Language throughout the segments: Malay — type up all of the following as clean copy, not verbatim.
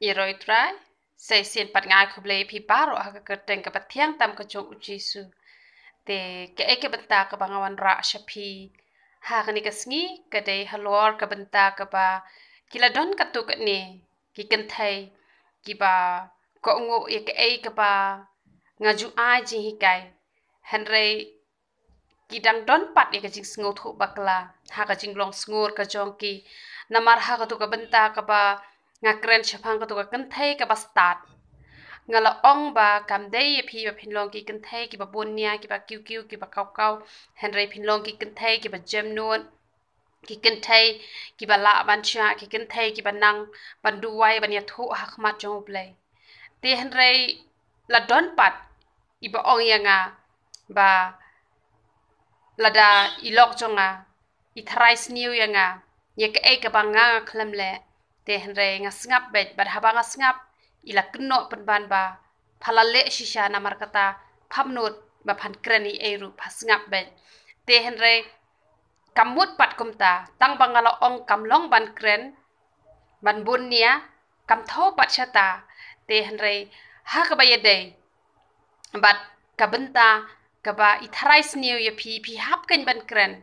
Iroi trai, say sin pat ngai kuble pi baro ha ka teng ka pathiang tam ka jong ujisu. Te ke eke benta ka bangawan ra shapi. Ha ka ni ka sngi ka de halor ka benta ka ba kila don ka tu ka ni ki kentai ki ba ko ngo ye ke e ka ba ngaju ai ji hikai. Henry kidang don pat ye ka jing sngot ho bakla ha ka jing long sngur ka jong ki namar ha ka tu ka benta ka ba ngakren chapang ka tu ka kentai ka ba start ngala ong ba kam dei ye phi ba phinlong ki kentai ki ba bonia ki ba kiu kiu ki ba kau kau henry phinlong ki kentai ki ba jem nuan ki kentai ki ba la ban cha ki kentai ki ba nang ban duwai ban ya thu ha khmat jong play te henry la don pat iba ong yanga ba lada ilok jonga ithrai sniu yanga ye ke e ka banga khlam le te henre nga snap bet bad haba nga snap ila kno penban ba phalale shisha namar kata phamnut ba phan krani eru phasngap bet te henre kamut pat kumta tang bangala ong kamlong ban kren ban bunia kam tho pat chata te henre ha ka ba yede bat kabenta kaba ithrai sniu ye pi hap kan ban kren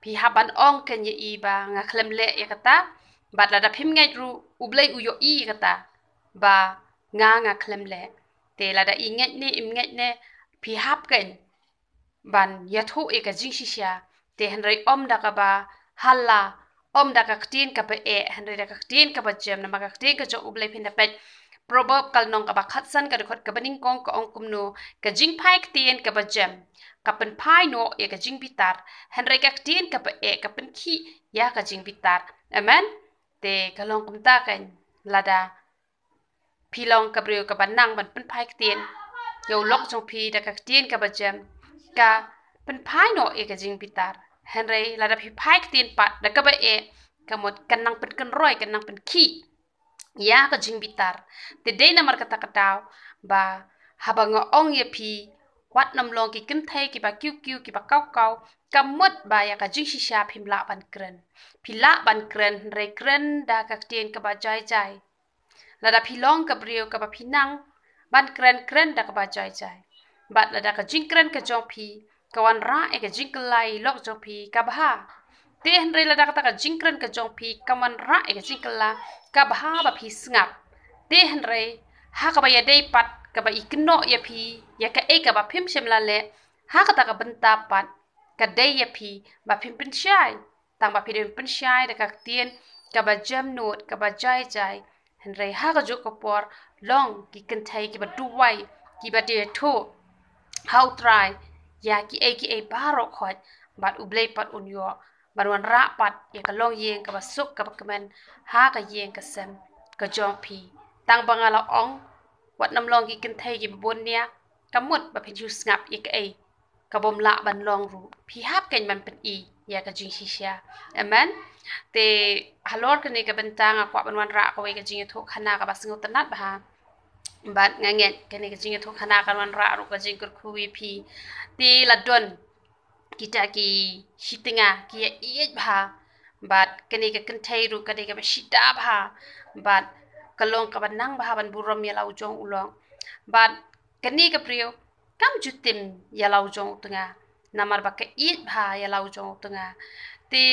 pi haban ong kan ye iba nga khlem le ya kata bat la da phim ngai ru ublei uyo i kata ba nga khlem le te la da inget ne imget ne pi hap kan ban ya thu e ka jing shisha te henry om da ka ba halla om da ka ktin ka ba e henry da ka ktin ka ba jem na ma ka ktin ka jo ublei phin da pet proverb kal nong ka ba khatsan ka khot ka baning kong ka ong kumno ka jing phai ktien ka ba jem ka pen phai no e ka jing bitar henry ka ktien ka ba e ka pen khi ya ka jing bitar amen te ka long kum ta kan lada pilong ka brio ka banang ban pen phai ktien yo lok jong phi da ka ktien ka ba jem ka pen phai no e ka jing bitar henry lada phi phai ktien pat da ka ba e ka mot kanang pen kan roi kanang pen khi ya ka jing bitar te de namar kata katau ba haba nga ong ye pi wat nam long ki kin thai ki ba kiu kiu ki ba kau kau kamut ba ya ka jing shisha phim la ban kren phila ban kren re kren da ka tien ka ba jai jai la da philong ka brio ka ba phinang ban kren kren da ka ba jai jai bat la da ka jing kren ka jong phi ka wan ra e ka jing lai lok jong phi ka ba te henry la da ka jing kren ka jong phi ka wan ra e ka jing la ka ba phi snap te henry ha ka ba ya dei pat ka ba ikno ya phi ya ka e ka ba phim shem la le ha ka ta ka benta pat ka dei ya phi ba phim pin shai tang ba phi den pin shai da ka tien ka ba jam not ka ba jai jai henry ha ka jo ko por long ki kan thai ki ba du wai ki ba de tho how try ya ki e baro khot bat ublei pat un yo barwan ra pat ya ka long yeng ka ba suk ka ba kemen ha ka yeng ka sem ka jong phi tang bangala ong wat nam long ki kin thai ki bon nia kamut ba phin ju snap ik e ka bom la ban long ru phi hap ken man pen i ya ka jing shisha amen te halor ka ni ka bentang akwa ban wan ra ka we ka jing tho khana ka ba singo tanat ba ha bat nganget ka ni ka jing tho khana ka wan ra ru ka jing kur khui phi te la don kita ki shitinga ki ye ba bat ka ni ka kin thai ru ka ni ka ba shida ba bat kalong ka banang ba ban burom ya lau jong ulong bat kani ka prio kam jutim ya lau jong tunga namar ba ka it ba ya lau jong tunga te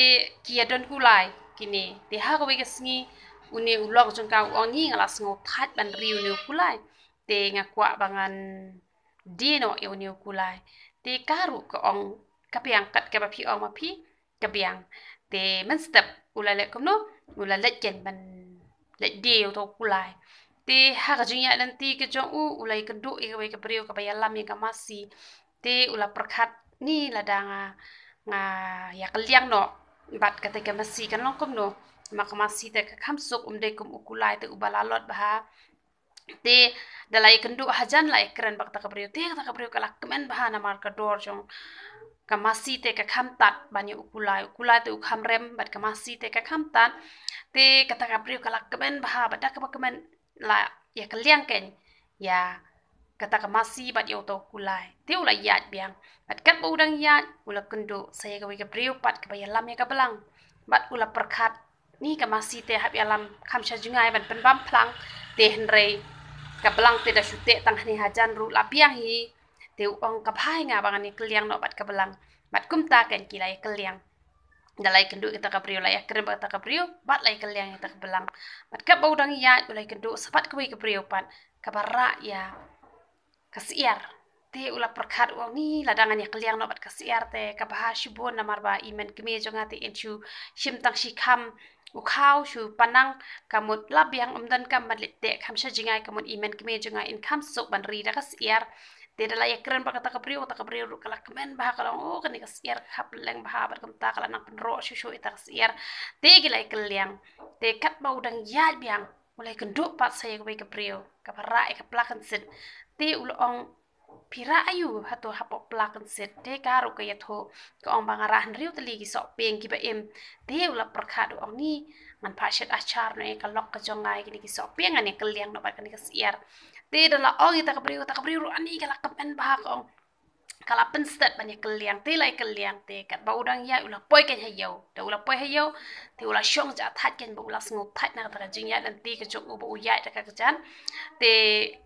ki adon kulai kini te ha ka we ka sngi uni ulok jong ka ongi ngala sngo that ban riu ni kulai te nga kwa bangan dino e uni kulai te karu ka ong ka piang kat ka ba phi ong ma phi ka piang te men step ulale komno ulale ken ban lek dia to kulai te ha ka jinya nanti ke jong ulai ke du e ka brio ka bayalam ya ka masi te ula perkhat ni ladanga nga ya kaliang no bat ka te ka masi kan long kom no mak masi te ka kham suk de kum ukulai te ubalalot ba te dalai kendu hajan lai keren bak ta ka brio te ta ka brio ka lak kemen ba na mar ka dor jong kamasi te ka kham tat banyu ukulai te ukham rem bat kamasi te ka kham tat te kata ka brio kalak kemen bah bada ka kemen la ya kaliang ken ya kata ka masi bat yo to kulai te ula yat biang bat kat bu dang yat ula kendo saya ka we ka brio pat ka bayalam ya ka belang bat ula perkhat ni ka masi te hab yalam kham sha jungai ban pen bam plang teh rei kabelang te da syute tang ni hajan ru lapiang hi te ong kabai nga bangan ni keliang no bat kabelang bat kumta kan kilai keliang dalai kendu kita kabriu lai akrem kita kabriu bat lai keliang kita kabelang bat ka bau dang ya ulai kendu sabat kui kabriu pan kabara ya kasiar te ula perkat wong ni ladangan ya keliang no bat kasiar te kabah shibon namar ba imen keme jonga te enchu shimtang shikam ukau shu panang kamut labiang umdan kam matlete kam sajingai kamut imen keme jonga in kam sok ban ri da kasiar te dala ya keren ba kata kabriu kala kemen bah kalau oh kan kasiar kap leng bah bat kam ta kala nak penro shu ita kasiar te gilai keliang te kat bau dang ya biang mulai kenduk pat saya ke kabriu kabara e kaplakan sit te ulong pira ayu hato hapok plakan set te karu ke yatho ko ong bangarahan riu teli ki sok peng ki ba em te ula perkhadu ong ni man pashet achar no e kalok ka jongai ki sok peng ane keliang no ba kan kasiar te dala ong ita kabriu ani kala kapen ba ong kala penstet banyak keliang te lai keliang te kat ba udang ya ula poi ken hayo te ula poi hayo te ula shong ja that ken ba ula sngu that na ta jing ya dan ti ke jong u ya ta ka jan te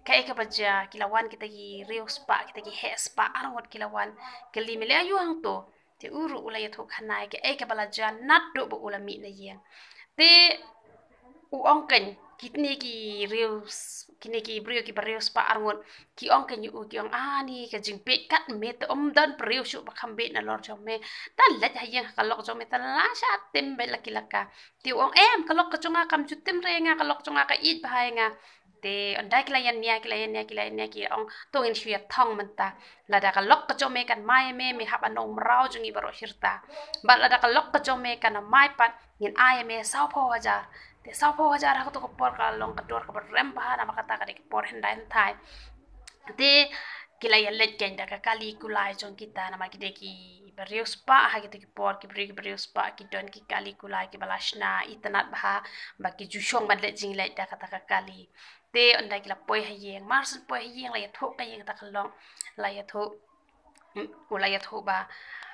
kai ka baja kilawan kita gi rio spa kita gi he spa arngot kilawan keli mele ayu hang to te uru ula ya thok hanai ke ai ka bala jan nat do ba ula mi na yen te u ong ken kitni ki reus kini ki brio ki reus pa arngon ki ong ken yu ki ong ani ka jingpe kat me te dan brio shu ba khambe na lor jong me ta let ha yang ka lok jong me ta la sha tem be laki laka ti ong em ka lok ka chunga kam ju tem re nga ka lok chunga ka it ba nga te ondai kila yan nia ki ong tongin shu ya thong man ta la da ka lok ka chome kan mai me hab anong rau jungi baro hirta ba la da ka lok ka chome kan mai pat ngin ai me sao pho hajar te sao pho hajar ha to ko por ka long ka dor ka rem ba na makata ka ki por hendai thai te kila ya let ken da ka kali kulai jong kita na ma ki de ki berius pa ha ki por ki berius pa ki don ki kali kulai ki balashna itanat ba ba ki jushong ban let jing let da ka ta ka kali te ondai kila poi ha yeng marsun poi ha yeng la ya thok ka yeng ta ka long la ya thok ulai ya thok ba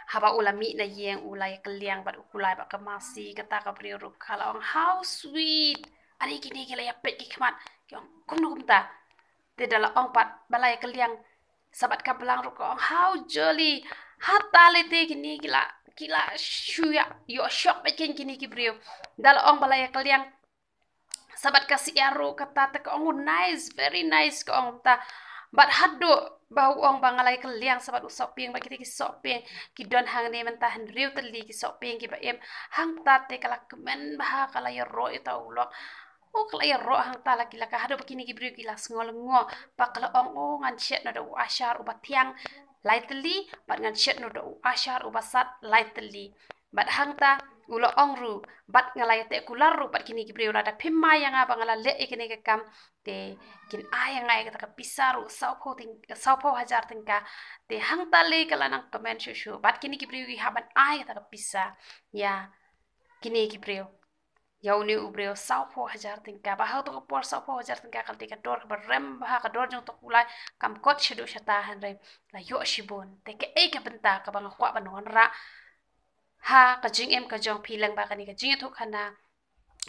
haba ulami na yeng ulai keliang bat ulai ba kamasi kata ka brio ru kala ong how sweet ari kini kila ya pet ki khamat ki ong kum ta te dala ong pat balai keliang sabat ka belang ru ong how jolly hatta le te kini kila shuya yo shock pet kini ki brio dala ong balai keliang sabat kasi aru kata te ko ong nice very nice ko ong ta bat hado bau ong bangalai keliang sabat usop pieng ba ki sok pieng ki don hang ne mentahan riu teli ki sok pieng ki ba em hang ta te kala kemen bah kala ya ro ita ulok o kala ya ro hang ta laki laka hado bakini ki briu ki las ngol ngo pa kala ong ngan chet no do ashar ubat tiang lightly bat ngan chet no do ashar ubasat lightly bat hang ta ulo ong ru bat ngalai te kular ru bat kini ki briu la da phimma yang aba ngala le ikene ke kam te kin aya ngai ka pisaru sau pho hajar tingka te hang tale kala nang comment shu bat kini ki briu haban aya ka pisa ya kini ki briu yau ni ubriu sau pho hajar tingka ba ha to por sau pho hajar tingka kal tika dor ka rem ba ka dor jong to kulai kam kot shidu shata han re la yo shibon te ke e ka benta ka bang kwa banon ra ha ka jing em ka jong philang ba kani ka jing thuk khana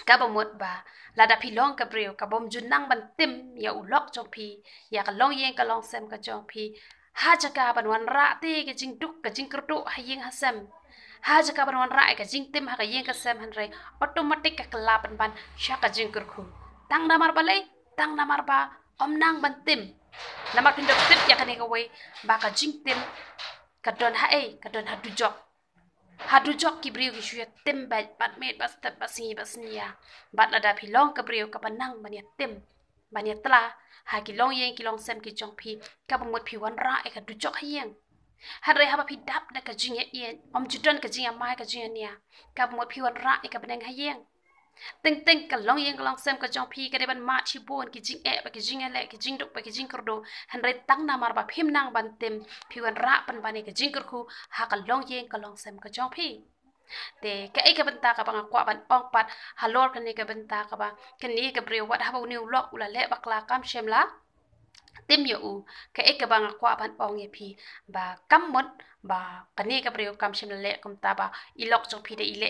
ka bomot ba lada philong ka breu ka bom junang ban tim ya ulok jong phi ya ka long yeng ka long sem ka jong phi ha jaka ban wan ra te ka jing duk ka jing kurdu ha yeng hasam ha jaka ban wan ra ka jing tim ha ka yeng ka sem han re automatic ka kala ban sha ka jing kurkhu tang namar balai tang namar ba om nang ban tim namar pindok tip ya kani ka wei ba ka jing tim ka don ha e ka don ha du jok hadu jok ki briu ki shuya tim bat met basnia bat lada pilong ka briu ka panang bania tim bania tla ha ki long yeng ki long sem ki jong phi ka bamot phi wan ra e ka du jok hayeng hadre haba phi dap da ka jing yen om judon ka jing mai ka jing nia ka bamot phi wan ra e ka beneng hayeng ting ka long yeng ka long sem ka jong phi ka de ban ma chi bon ki jing e ba ki jing ele ki jing duk ba ki jing kurdo hanre tang na mar ba phim nang ban tim phi wan ra pan bani ka jing kurku ha ka long yeng ka long sem ka jong phi te ka e ka benta ka bang kwa ban ong pat halor ka ni ka benta ka ba ka ni ka bre wat ha ba ni ulok ula le bakla kam shem la tim yo u ka ek ba nga kwa ban ong ye phi ba kam mot ba kani ka brio kam shim le kum ta ba ilok jong phi de ile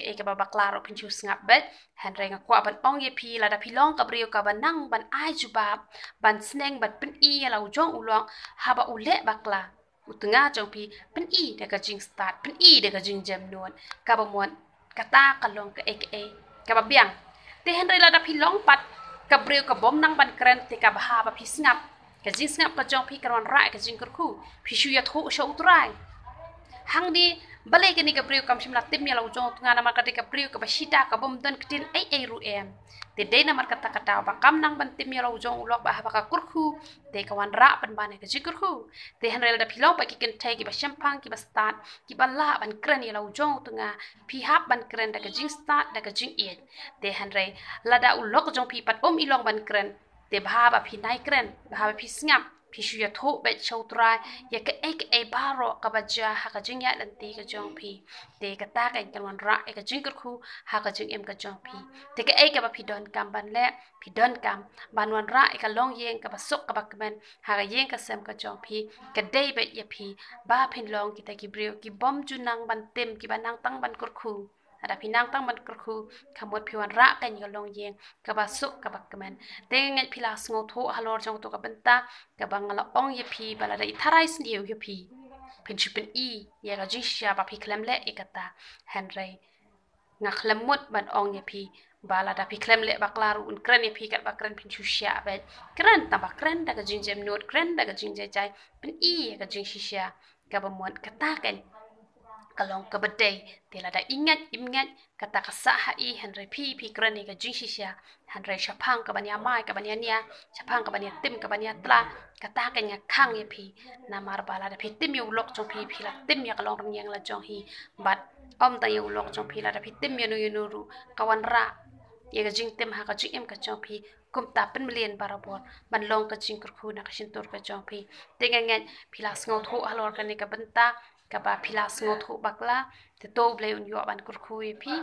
ek ba klaro pin chu snap bet han re nga kwa ban ong ye phi la da phi long ka brio ka ban nang ban ai ju ba ban sneng ban pin i la u jong u long ha ba u le ba kla u tunga jong phi pin i de ka jing start pin i de ka jing jam non ka ba mon ka ta ka long ka ba biang te han re la da phi long pat ka brio ka bom nang ban kren te ka ba ha ba phi snap ka jing snap ka jong phi karon ra ka jing kur khu phi shu ya thu sho utrai hang di balai ka ni ka brio kam shim la tim ya la jong tunga na ma ka te ka brio ka ba shita ka bom don kitin ai ru em te de na mar ka ta ka ta ba kam nang ban tim ya la jong ulok ba ha ba ka kur khu te ka wan ra ban ban ka jing kur khu te han rel da phi lo ba ki ken thai ki ba shampang ki ba start ki ba la ban kren ya la jong tunga phi hap ban kren da ka jing start da ka jing e te han re la da ulok jong phi pat ilong ban kren te bha ba phi nai kren bha ba phi sngap phi shu ya tho bet chau trai ya ka ek baro ka ba ja ha ka jing ya lan ti ka jong phi te ka ta ka kan ra ka jing kur khu ha ka jing em ka jong phi te ka ka ba phi don kam ban le phi don kam ban wan ra ka long yeng ka ba sok ka ba kmen ha ka yeng ka sem ka jong phi ka dei bet ya phi ba phin long ki ta ki brio ki bom ju nang ban tem ki ba nang tang ban kur khu ada pinang tang ban kur khu kamot phiwan ra kan ka long yeng ka ba sok ka ba kmen te ngai phila sngo tho halor jong to ka benta ka bangala ong ye phi bala dai tharai sniu ye phi phin chupin I ya ga jisha ba phi klem le ikata henry nga khlemut ban ong ye phi bala da phi klem le ba klaru un kren ye phi ka ba kren phin chu sha ba kren ta ba kren da ga jing jem not kren da ga jing jai jai phin I ga jing shisha ka ba mon ka ta kan kalong ka bedai tela da ingat kata kasa hai henry pi kren ni ga jing shisha henry shapang ka banya mai ka banya nia shapang ka banya tim ka banya tla kata ka nya khang ye pi na mar bala da pi tim yu lok chong pi la tim ya kalong rang yang la chong hi bat om ta yu lok chong pi la da pi tim yu nu ru kawan ra ye ga jing tim ha ka jing em ka chong pi kum ta pen million barabor ban long ka jing kur khu na ka shin tur ka chong pi te ngen pi la sngo thu halor ka ni ka benta ka ba phila sngo thu bakla te to ble un yo ban kur khu pi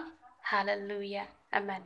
hallelujah amen